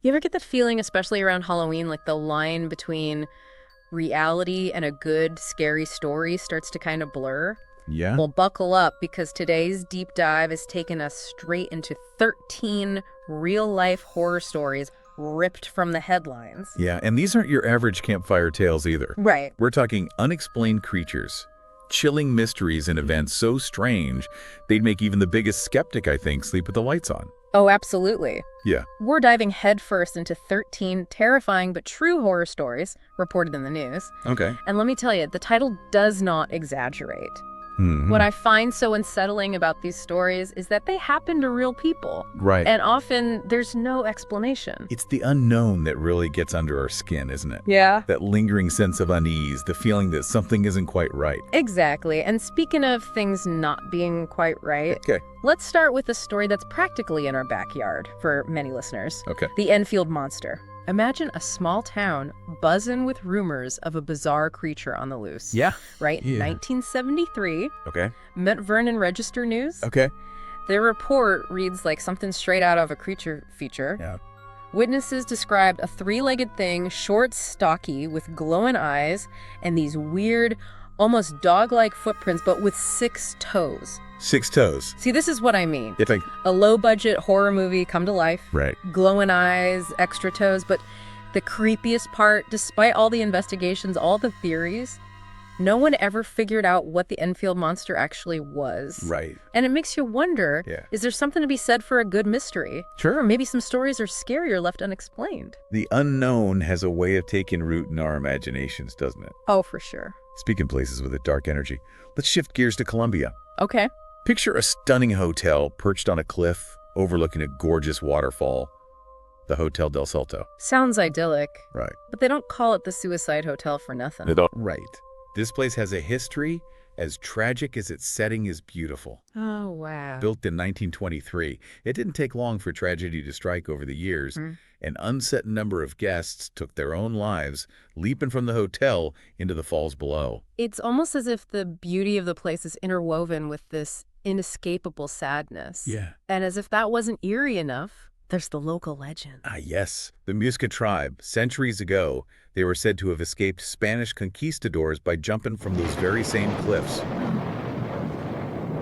You ever get that feeling, especially around Halloween, like the line between reality and a good, scary story starts to kind of blur? Yeah? Well, buckle up because today's deep dive has taken us straight into 13 real-life horror stories ripped from the headlines. Yeah, and these aren't your average campfire tales either. Right. We're talking unexplained creatures, chilling mysteries and events so strange they'd make even the biggest skeptic, I think, sleep with the lights on. Oh, absolutely. Yeah. We're diving headfirst into 13 terrifying but true horror stories reported in the news. Okay. And let me tell you, the title does not exaggerate. Mhm. What I find so unsettling about these stories is that they happen to real people. Right. And often there's no explanation. It's the unknown that really gets under our skin, isn't it? Yeah. That lingering sense of unease, the feeling that something isn't quite right. Exactly. And speaking of things not being quite right, Okay. let's start with a story that's practically in our backyard for many listeners. Okay. The Enfield Monster. Imagine a small town buzzing with rumors of a bizarre creature on the loose. Yeah. Right? Yeah. 1973, Okay. Mount Vernon Register News. Okay. Their report reads like something straight out of a creature feature. Yeah. Witnesses described a three-legged thing, short, stocky, with glowing eyes, and these weird, almost dog-like footprints, but with 6 toes. 6 toes. See, this is what I mean. It's like, A low-budget horror movie come to life. right. Glowing eyes, extra toes, but the creepiest part, despite all the investigations, all the theories, no one ever figured out what the Enfield Monster actually was. Right. And it makes you wonder, Yeah. is there something to be said for a good mystery? Sure. Or maybe some stories are scarier left unexplained. The unknown has a way of taking root in our imaginations, doesn't it? Oh, for sure. Speaking of places with a dark energy, let's shift gears to Colombia. Okay. Picture a stunning hotel perched on a cliff overlooking a gorgeous waterfall, the Hotel del Salto. Sounds idyllic, Right. but they don't call it the Suicide Hotel for nothing. Right. This place has a history as tragic as its setting is beautiful. Oh, wow. Built in 1923, it didn't take long for tragedy to strike over the years. An uncertain number of guests took their own lives, leaping from the hotel into the falls below. It's almost as if the beauty of the place is interwoven with this inescapable sadness. Yeah. And as if that wasn't eerie enough, there's the local legend. Ah, yes. The Muisca tribe, centuries ago, they were said to have escaped Spanish conquistadors by jumping from those very same cliffs.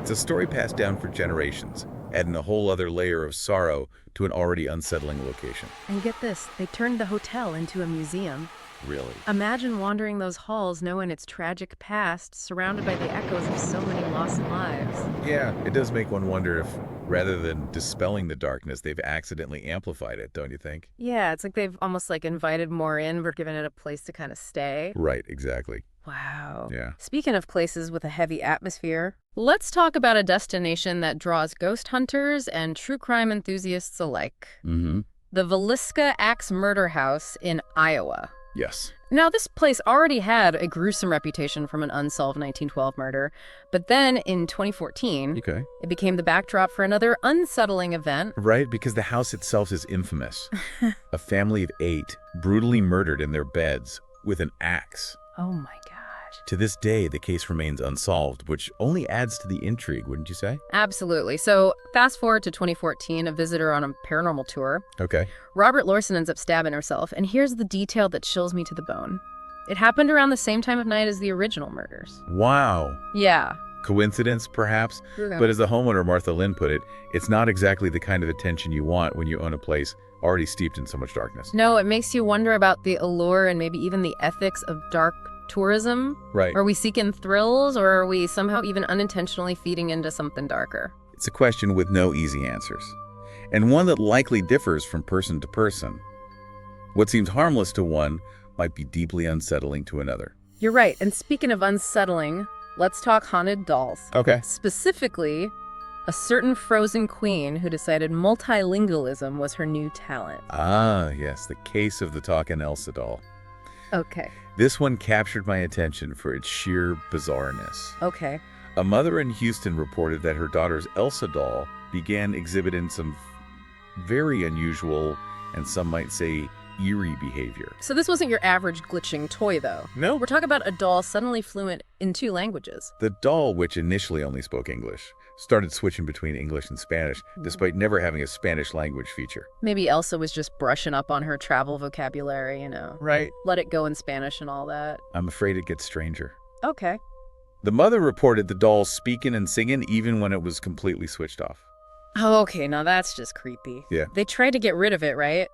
It's a story passed down for generations, adding a whole other layer of sorrow to an already unsettling location. And get this, they turned the hotel into a museum. Really? Imagine wandering those halls knowing its tragic past, surrounded by the echoes of so many lost lives. Yeah, it does make one wonder if, rather than dispelling the darkness, they've accidentally amplified it, don't you think? Yeah, it's like they've almost like invited more in, but given it a place to kind of stay. Right, exactly. Wow. Yeah. Speaking of places with a heavy atmosphere, let's talk about a destination that draws ghost hunters and true crime enthusiasts alike. Mm-hmm. The Villisca Axe Murder House in Iowa. Yes. Now, this place already had a gruesome reputation from an unsolved 1912 murder, but then in 2014, Okay. it became the backdrop for another unsettling event. Right, because the house itself is infamous. A family of 8 brutally murdered in their beds with an axe. Oh my gosh. To this day, the case remains unsolved, which only adds to the intrigue, wouldn't you say? Absolutely. So fast forward to 2014, a visitor on a paranormal tour. Okay. Robert Lorson ends up stabbing herself, and here's the detail that chills me to the bone. It happened around the same time of night as the original murders. Wow. Yeah. Coincidence, perhaps? Yeah. But as the homeowner Martha Lynn put it, it's not exactly the kind of attention you want when you own a place already steeped in so much darkness. No, it makes you wonder about the allure and maybe even the ethics of dark tourism. Right. Are we seeking thrills, or are we somehow even unintentionally feeding into something darker? It's a question with no easy answers, and one that likely differs from person to person. What seems harmless to one might be deeply unsettling to another. You're right. And speaking of unsettling, let's talk haunted dolls. Okay. Specifically, a certain frozen queen who decided multilingualism was her new talent. Ah, yes, the case of the talking Elsa doll. Okay. This one captured my attention for its sheer bizarreness. Okay. A mother in Houston reported that her daughter's Elsa doll began exhibiting some very unusual and some might say eerie behavior. So this wasn't your average glitching toy, though. No. We're talking about a doll suddenly fluent in 2 languages. The doll, which initially only spoke English, started switching between English and Spanish, despite never having a Spanish language feature. Maybe Elsa was just brushing up on her travel vocabulary, you know. Right. Let it go in Spanish and all that. I'm afraid it gets stranger. Okay. The mother reported the doll speaking and singing even when it was completely switched off. Oh, okay, now that's just creepy. Yeah. They tried to get rid of it, right?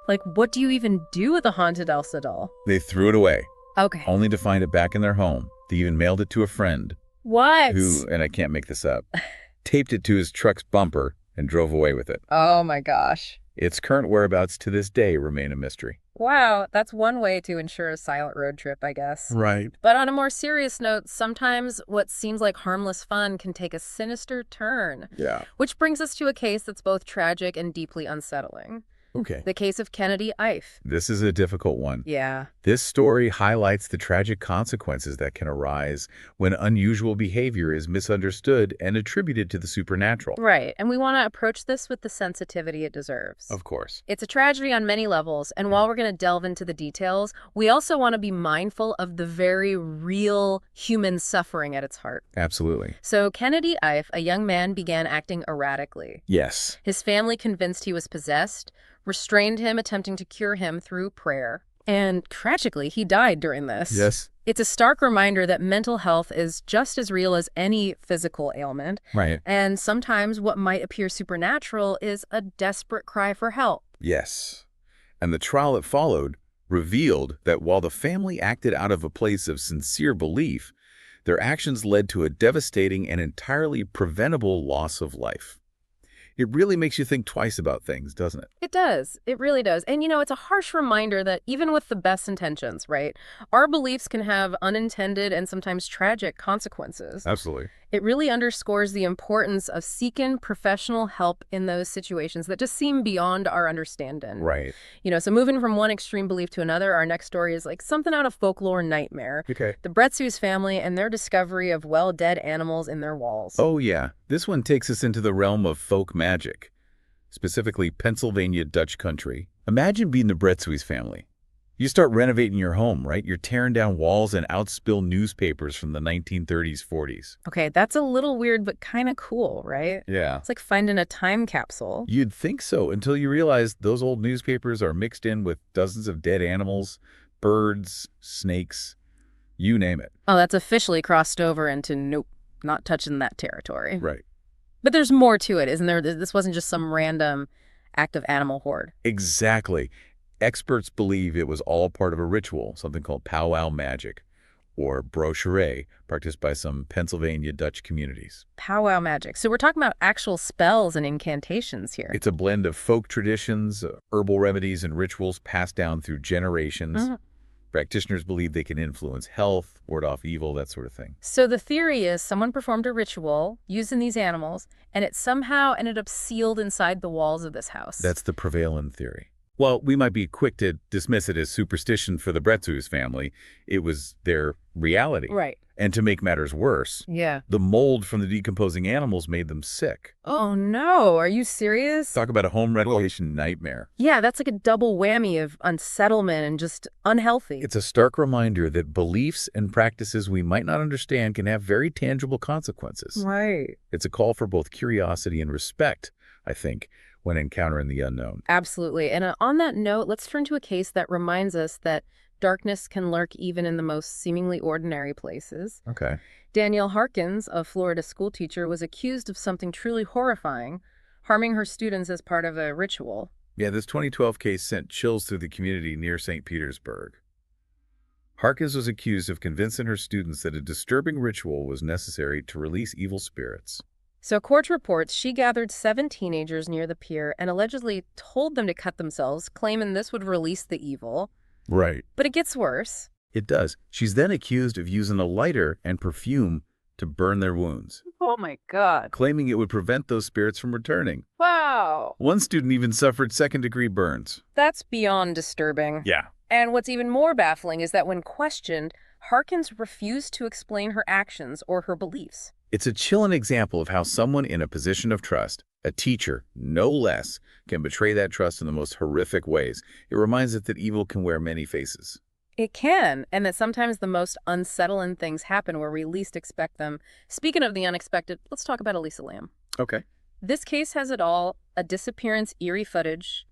Like, what do you even do with a haunted Elsa doll? They threw it away, Okay. only to find it back in their home. They even mailed it to a friend What? who, and I can't make this up, taped it to his truck's bumper and drove away with it. Oh my gosh. Its current whereabouts to this day remain a mystery. Wow, that's one way to ensure a silent road trip, I guess. Right. But on a more serious note, sometimes what seems like harmless fun can take a sinister turn. Yeah. Which brings us to a case that's both tragic and deeply unsettling. Okay. The case of Kennedy Ife. This is a difficult one. Yeah. This story highlights the tragic consequences that can arise when unusual behavior is misunderstood and attributed to the supernatural. Right, and we want to approach this with the sensitivity it deserves. Of course. It's a tragedy on many levels, and while we're going to delve into the details, we also want to be mindful of the very real human suffering at its heart. Absolutely. So Kennedy Ife, a young man, began acting erratically. Yes. His family, convinced he was possessed, restrained him, attempting to cure him through prayer. And tragically, he died during this. Yes. It's a stark reminder that mental health is just as real as any physical ailment. Right. And sometimes what might appear supernatural is a desperate cry for help. Yes. And the trial that followed revealed that while the family acted out of a place of sincere belief, their actions led to a devastating and entirely preventable loss of life. It really makes you think twice about things, doesn't it? It does. It really does. And, you know, it's a harsh reminder that even with the best intentions, right, our beliefs can have unintended and sometimes tragic consequences. Absolutely. It really underscores the importance of seeking professional help in those situations that just seem beyond our understanding. Right. You know, so moving from one extreme belief to another, our next story is like something out of folklore nightmare. Okay. The Bretzus family and their discovery of well-dead animals in their walls. Oh, yeah. This one takes us into the realm of folk magic, specifically Pennsylvania Dutch country. Imagine being the Bretzus family. You start renovating your home, right? You're tearing down walls and outspill newspapers from the 1930s, 40s. Okay, that's a little weird, but kind of cool, right? Yeah. It's like finding a time capsule. You'd think so until you realize those old newspapers are mixed in with dozens of dead animals, birds, snakes, you name it. Oh, that's officially crossed over into nope, not touching that territory. Right. But there's more to it, isn't there? This wasn't just some random act of animal horde. Exactly. Experts believe it was all part of a ritual, something called powwow magic, or brochure, practiced by some Pennsylvania Dutch communities. Powwow magic. So we're talking about actual spells and incantations here. It's a blend of folk traditions, herbal remedies, and rituals passed down through generations. Mm-hmm. Practitioners believe they can influence health, ward off evil, that sort of thing. So the theory is someone performed a ritual using these animals, and it somehow ended up sealed inside the walls of this house. That's the prevailing theory. Well, we might be quick to dismiss it as superstition for the Bretzus family. It was their reality. Right. And to make matters worse, Yeah. the mold from the decomposing animals made them sick. Oh, no. Are you serious? Talk about a home renovation nightmare. Yeah, that's like a double whammy of unsettlement and just unhealthy. It's a stark reminder that beliefs and practices we might not understand can have very tangible consequences. Right. It's a call for both curiosity and respect, I think, when encountering the unknown. Absolutely. And on that note, let's turn to a case that reminds us that darkness can lurk even in the most seemingly ordinary places. Okay. Danielle Harkins, a Florida schoolteacher, was accused of something truly horrifying, harming her students as part of a ritual. Yeah, this 2012 case sent chills through the community near St. Petersburg. Harkins was accused of convincing her students that a disturbing ritual was necessary to release evil spirits. So court reports she gathered 7 teenagers near the pier and allegedly told them to cut themselves, claiming this would release the evil. Right. But it gets worse. It does. She's then accused of using a lighter and perfume to burn their wounds, Oh my God. claiming it would prevent those spirits from returning. Wow. One student even suffered second-degree burns. That's beyond disturbing. Yeah. And what's even more baffling is that when questioned, Harkins refused to explain her actions or her beliefs. It's a chilling example of how someone in a position of trust A teacher, no less, can betray that trust in the most horrific ways. It reminds us that evil can wear many faces. It can, and that sometimes the most unsettling things happen where we least expect them. Speaking of the unexpected, let's talk about Elisa Lam. Okay. This case has it all: a disappearance, eerie footage,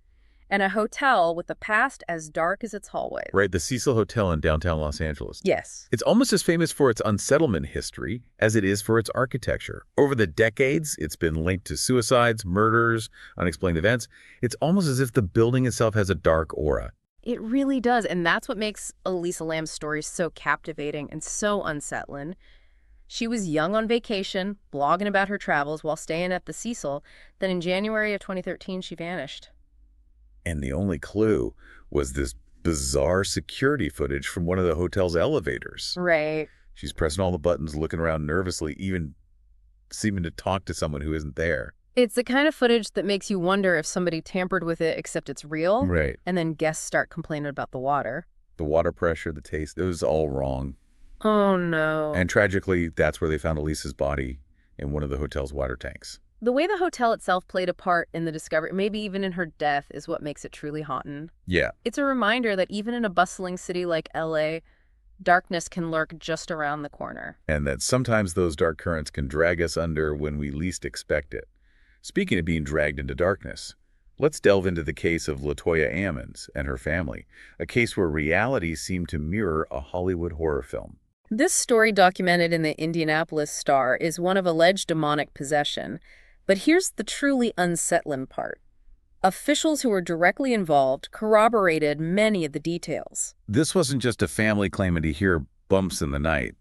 and a hotel with a past as dark as its hallways. Right, the Cecil Hotel in downtown Los Angeles. Yes. It's almost as famous for its unsettlement history as it is for its architecture. Over the decades, it's been linked to suicides, murders, unexplained events. It's almost as if the building itself has a dark aura. It really does, and that's what makes Elisa Lam's story so captivating and so unsettling. She was young on vacation, blogging about her travels while staying at the Cecil. Then in January of 2013, she vanished. And the only clue was this bizarre security footage from one of the hotel's elevators. Right. She's pressing all the buttons, looking around nervously, even seeming to talk to someone who isn't there. It's the kind of footage that makes you wonder if somebody tampered with it, except it's real. Right. And then guests start complaining about the water. The water pressure, the taste, it was all wrong. Oh, no. And tragically, that's where they found Elisa's body, in one of the hotel's water tanks. The way the hotel itself played a part in the discovery, maybe even in her death, is what makes it truly haunting. Yeah. It's a reminder that even in a bustling city like LA, darkness can lurk just around the corner. And that sometimes those dark currents can drag us under when we least expect it. Speaking of being dragged into darkness, let's delve into the case of LaToya Ammons and her family, a case where reality seemed to mirror a Hollywood horror film. This story, documented in the Indianapolis Star, is one of alleged demonic possession. But here's the truly unsettling part. Officials who were directly involved corroborated many of the details. This wasn't just a family claiming to hear bumps in the night.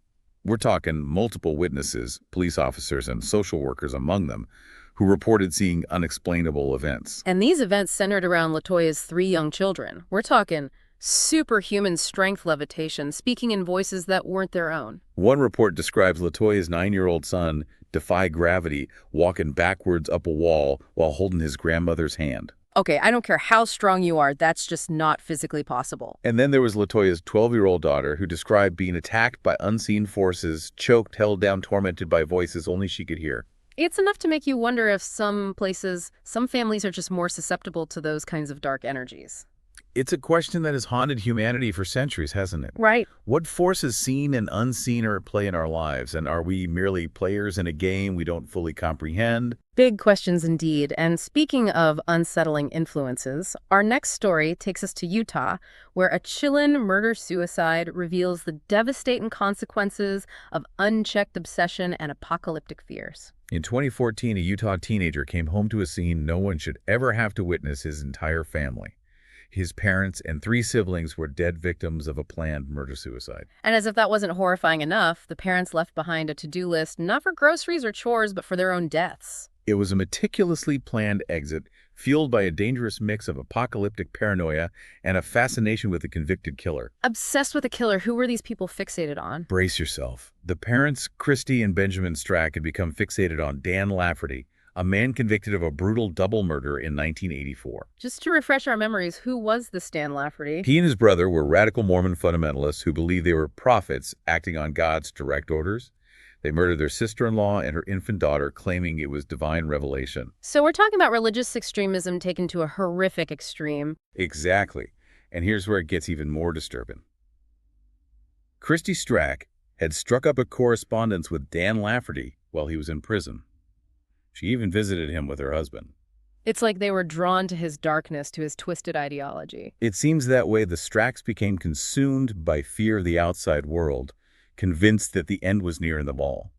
We're talking multiple witnesses, police officers and social workers among them, who reported seeing unexplainable events. And these events centered around LaToya's 3 young children. We're talking superhuman strength levitation, speaking in voices that weren't their own. One report describes LaToya's 9-year-old son defy gravity, walking backwards up a wall while holding his grandmother's hand. Okay, I don't care how strong you are, that's just not physically possible. And then there was LaToya's 12-year-old daughter, who described being attacked by unseen forces, choked, held down, tormented by voices only she could hear. It's enough to make you wonder if some families are just more susceptible to those kinds of dark energies. It's a question that has haunted humanity for centuries, hasn't it? Right. What forces seen and unseen are at play in our lives, and are we merely players in a game we don't fully comprehend? Big questions indeed. And speaking of unsettling influences, our next story takes us to Utah, where a chilling murder-suicide reveals the devastating consequences of unchecked obsession and apocalyptic fears. In 2014, a Utah teenager came home to a scene no one should ever have to witness: his entire family. His parents and 3 siblings were dead victims of a planned murder-suicide. And as if that wasn't horrifying enough, the parents left behind a to-do list not for groceries or chores, but for their own deaths. It was a meticulously planned exit, fueled by a dangerous mix of apocalyptic paranoia and a fascination with the convicted killer. Obsessed with a killer, who were these people fixated on? Brace yourself. The parents, Christy and Benjamin Strack, had become fixated on Dan Lafferty, a man convicted of a brutal double murder in 1984. Just to refresh our memories, who was this Dan Lafferty? He and his brother were radical Mormon fundamentalists who believed they were prophets acting on God's direct orders. They murdered their sister-in-law and her infant daughter, claiming it was divine revelation. So we're talking about religious extremism taken to a horrific extreme. Exactly. And here's where it gets even more disturbing. Christy Strack had struck up a correspondence with Dan Lafferty while he was in prison. She even visited him with her husband. It's like they were drawn to his darkness, to his twisted ideology. It seems that way the Stracks became consumed by fear of the outside world, convinced that the end was near in the ball.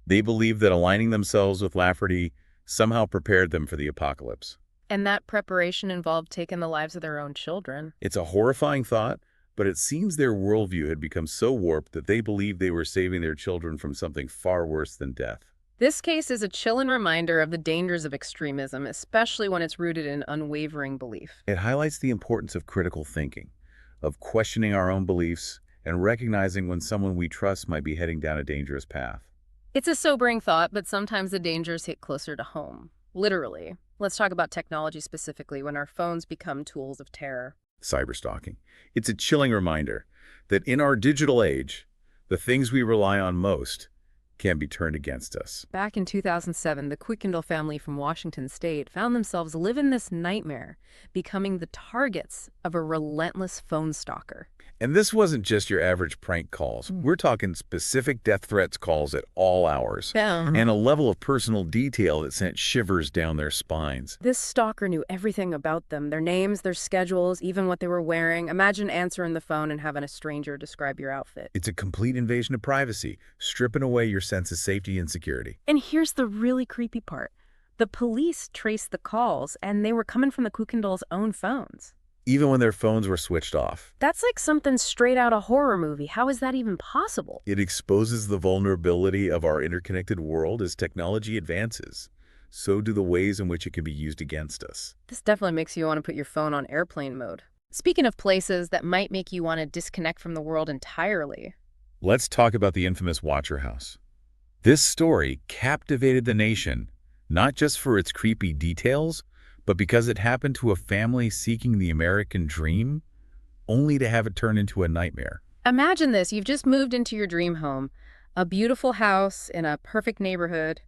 They believed that aligning themselves with Lafferty somehow prepared them for the apocalypse. And that preparation involved taking the lives of their own children. It's a horrifying thought, but it seems their worldview had become so warped that they believed they were saving their children from something far worse than death. This case is a chilling reminder of the dangers of extremism, especially when it's rooted in unwavering belief. It highlights the importance of critical thinking, of questioning our own beliefs, and recognizing when someone we trust might be heading down a dangerous path. It's a sobering thought, but sometimes the dangers hit closer to home. Literally. Let's talk about technology specifically, when our phones become tools of terror. Cyberstalking. It's a chilling reminder that in our digital age, the things we rely on most can be turned against us. Back in 2007, the Quickendall family from Washington state found themselves living this nightmare, becoming the targets of a relentless phone stalker. And this wasn't just your average prank calls. We're talking specific death threats calls at all hours. Yeah. And a level of personal detail that sent shivers down their spines. This stalker knew everything about them, their names, their schedules, even what they were wearing. Imagine answering the phone and having a stranger describe your outfit. It's a complete invasion of privacy, stripping away your sense of safety and security. And here's the really creepy part. The police traced the calls, and they were coming from the Quickendall's own phones. Even when their phones were switched off. That's like something straight out of a horror movie. How is that even possible? It exposes the vulnerability of our interconnected world as technology advances. So do the ways in which it can be used against us. This definitely makes you want to put your phone on airplane mode. Speaking of places that might make you want to disconnect from the world entirely. Let's talk about the infamous Watcher House. This story captivated the nation, not just for its creepy details, but because it happened to a family seeking the American dream, only to have it turn into a nightmare. Imagine this. You've just moved into your dream home. A beautiful house in a perfect neighborhood.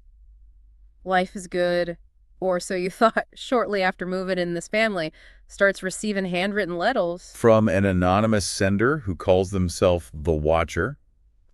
Life is good. Or so you thought. Shortly after moving in, this family starts receiving handwritten letters. From an anonymous sender who calls themselves the Watcher.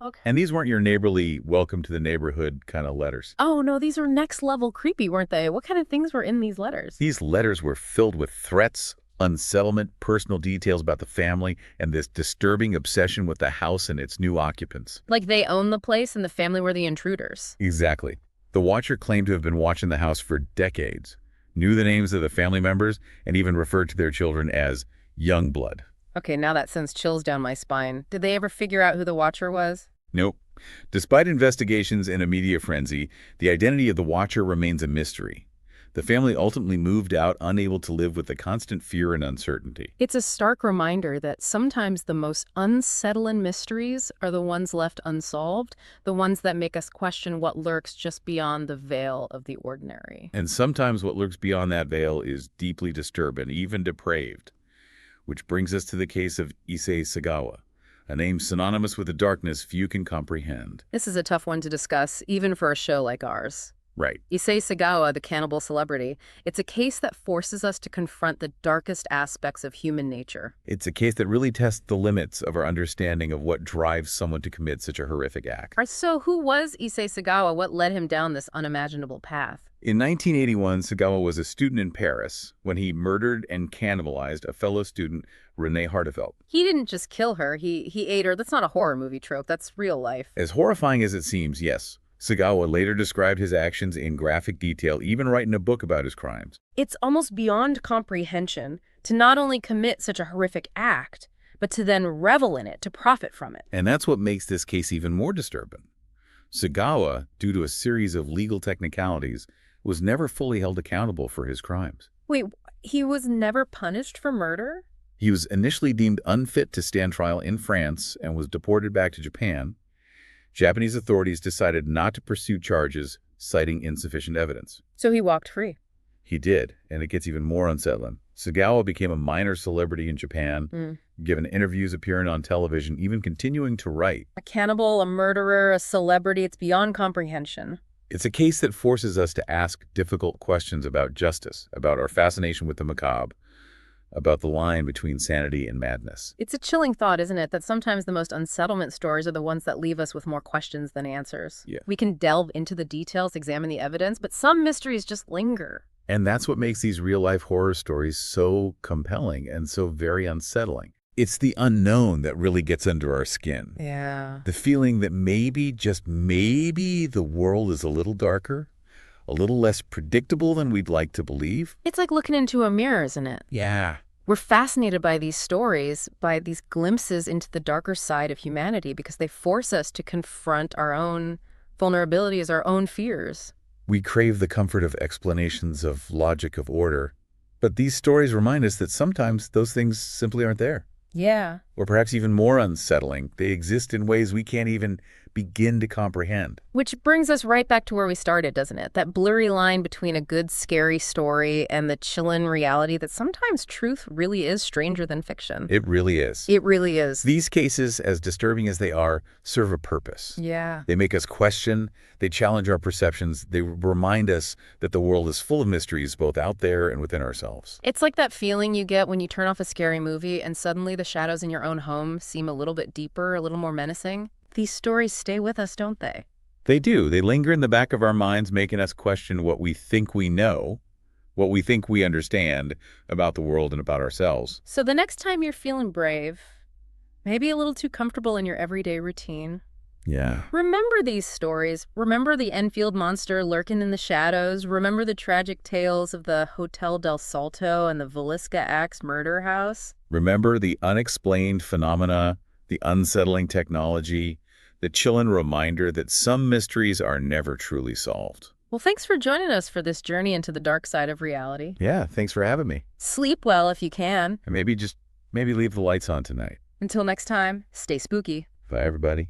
Okay. And these weren't your neighborly welcome to the neighborhood kind of letters. Oh, no, these were next level creepy, weren't they? What kind of things were in these letters? These letters were filled with threats, unsettlement, personal details about the family, and this disturbing obsession with the house and its new occupants. Like they own the place and the family were the intruders. Exactly. The Watcher claimed to have been watching the house for decades, knew the names of the family members, and even referred to their children as young blood. Okay, now that sends chills down my spine. Did they ever figure out who the Watcher was? Nope. Despite investigations and a media frenzy, the identity of the Watcher remains a mystery. The family ultimately moved out, unable to live with the constant fear and uncertainty. It's a stark reminder that sometimes the most unsettling mysteries are the ones left unsolved, the ones that make us question what lurks just beyond the veil of the ordinary. And sometimes what lurks beyond that veil is deeply disturbing, even depraved. Which brings us to the case of Issei Sagawa, a name synonymous with the darkness few can comprehend. This is a tough one to discuss, even for a show like ours. Right. Issei Sagawa, the cannibal celebrity, it's a case that forces us to confront the darkest aspects of human nature. It's a case that really tests the limits of our understanding of what drives someone to commit such a horrific act. So who was Issei Sagawa? What led him down this unimaginable path? In 1981, Sagawa was a student in Paris when he murdered and cannibalized a fellow student, Renee Hartefeld. He didn't just kill her, he ate her. That's not a horror movie trope, that's real life. As horrifying as it seems, yes, Sagawa later described his actions in graphic detail, even writing a book about his crimes. It's almost beyond comprehension to not only commit such a horrific act, but to then revel in it, to profit from it. And that's what makes this case even more disturbing. Sagawa, due to a series of legal technicalities, was never fully held accountable for his crimes. Wait, he was never punished for murder? He was initially deemed unfit to stand trial in France and was deported back to Japan. Japanese authorities decided not to pursue charges, citing insufficient evidence. So he walked free. He did, and it gets even more unsettling. Sagawa became a minor celebrity in Japan, given interviews, appearing on television, even continuing to write. A cannibal, a murderer, a celebrity, it's beyond comprehension. It's a case that forces us to ask difficult questions about justice, about our fascination with the macabre, about the line between sanity and madness. It's a chilling thought, isn't it, that sometimes the most unsettlement stories are the ones that leave us with more questions than answers. Yeah. We can delve into the details, examine the evidence, but some mysteries just linger. And that's what makes these real-life horror stories so compelling and so very unsettling. It's the unknown that really gets under our skin. Yeah. The feeling that maybe, just maybe, the world is a little darker, a little less predictable than we'd like to believe. It's like looking into a mirror, isn't it? Yeah. We're fascinated by these stories, by these glimpses into the darker side of humanity, because they force us to confront our own vulnerabilities, our own fears. We crave the comfort of explanations, of logic, of order. But these stories remind us that sometimes those things simply aren't there. Yeah. Or perhaps even more unsettling, they exist in ways we can't even begin to comprehend. Which brings us right back to where we started, doesn't it? That blurry line between a good, scary story and the chillin' reality that sometimes truth really is stranger than fiction. It really is. It really is. These cases, as disturbing as they are, serve a purpose. Yeah. They make us question, they challenge our perceptions, they remind us that the world is full of mysteries both out there and within ourselves. It's like that feeling you get when you turn off a scary movie and suddenly the shadows in your own home seem a little bit deeper, a little more menacing. These stories stay with us, don't they? They do. They linger in the back of our minds, making us question what we think we know, what we think we understand about the world and about ourselves. So the next time you're feeling brave, maybe a little too comfortable in your everyday routine, Yeah. remember these stories. Remember the Enfield monster lurking in the shadows. Remember the tragic tales of the Hotel del Salto and the Villisca Axe murder house. Remember the unexplained phenomena, the unsettling technology, the chilling reminder that some mysteries are never truly solved. Well, thanks for joining us for this journey into the dark side of reality. Yeah, thanks for having me. Sleep well if you can. And maybe leave the lights on tonight. Until next time, stay spooky. Bye, everybody.